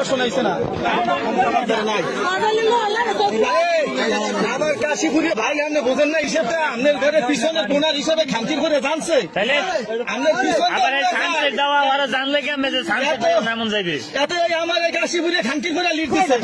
শোনাইছে না আমার কাশীপুরে ভাই আপনি বোঝেন না হিসেবে আপনার ঘরের পিছনে কোনার হিসেবে খামতির করে জানছে জানলে কেমন যাবে এত আমার এই কাশীপুরে খামতির করে লিড দিচ্ছে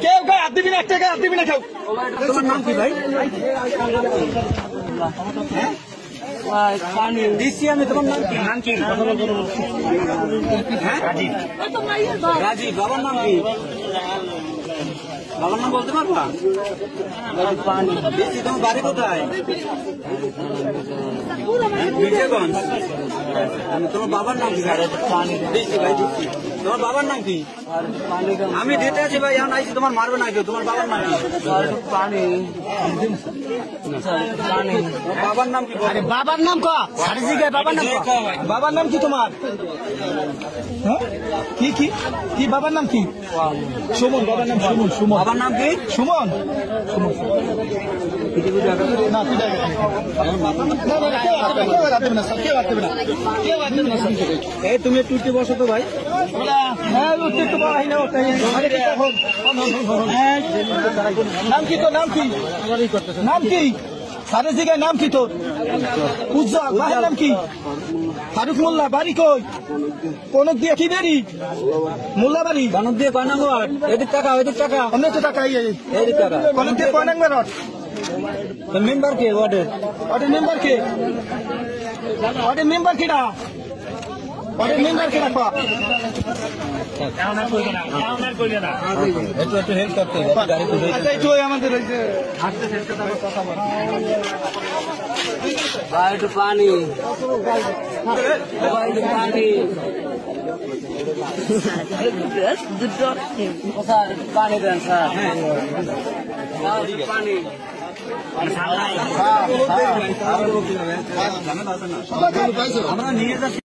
কেউ হাত দিবি না, একটা হাত দিবি না কেউ। তোমার নাম কি ভাই? দিচ্ছি আমি, তোমার নাম কি? রাজীব। বাবার নাম কি? বাবার নাম বলতে পারবা? দিচ্ছি। তোমার বাড়ি কোথায়? বিজয়গঞ্জ। তোমার বাবার নাম কি? দিচ্ছি ভাই, দিচ্ছি। তোমার বাবার নাম কি? আমি দিতে আছি ভাই, এখন আইসি, তোমার মারবে না কেউ। তোমার বাবার নাম কি? বাবার নাম কি? বাবার নাম বাবার নাম বাবার নাম কি তোমার? কি কি কি বাবার নাম কি? সুমন। বাবার নাম সুমন। সুমন। বাবার নাম কি? সুমন। সুমন। এই তুমি একটু উঠে বসো তো ভাই। নাম কি তোর? নাম কি? নাম কি? সারে জিগায় নাম কি তোর? উজ্জ্বল। বাবার নাম কি? ফারুক মোল্লা। বাড়ি কই? কনক দিয়ে কি বাড়ি? মোল্লা বাড়ি। কনক দিয়ে কয় নাম্বার? এদিক টাকা, ওইদিক টাকা, অনেক টাকা, এদিক টাকা। কনক দিয়ে কয় নাম্বার? মেম্বার কে? ওয়ার্ডের মেম্বার কে? ওয়ার্ডের মেম্বার কেডা? ওয়ার্ডের মেম্বার কেডা? একটু হেল্প করতে হবে। আচ্ছা, একটু আমাদের কথা বল। একটু পানি, পানি দেন স্যার। পানি আমরা নিয়ে যাচ্ছি।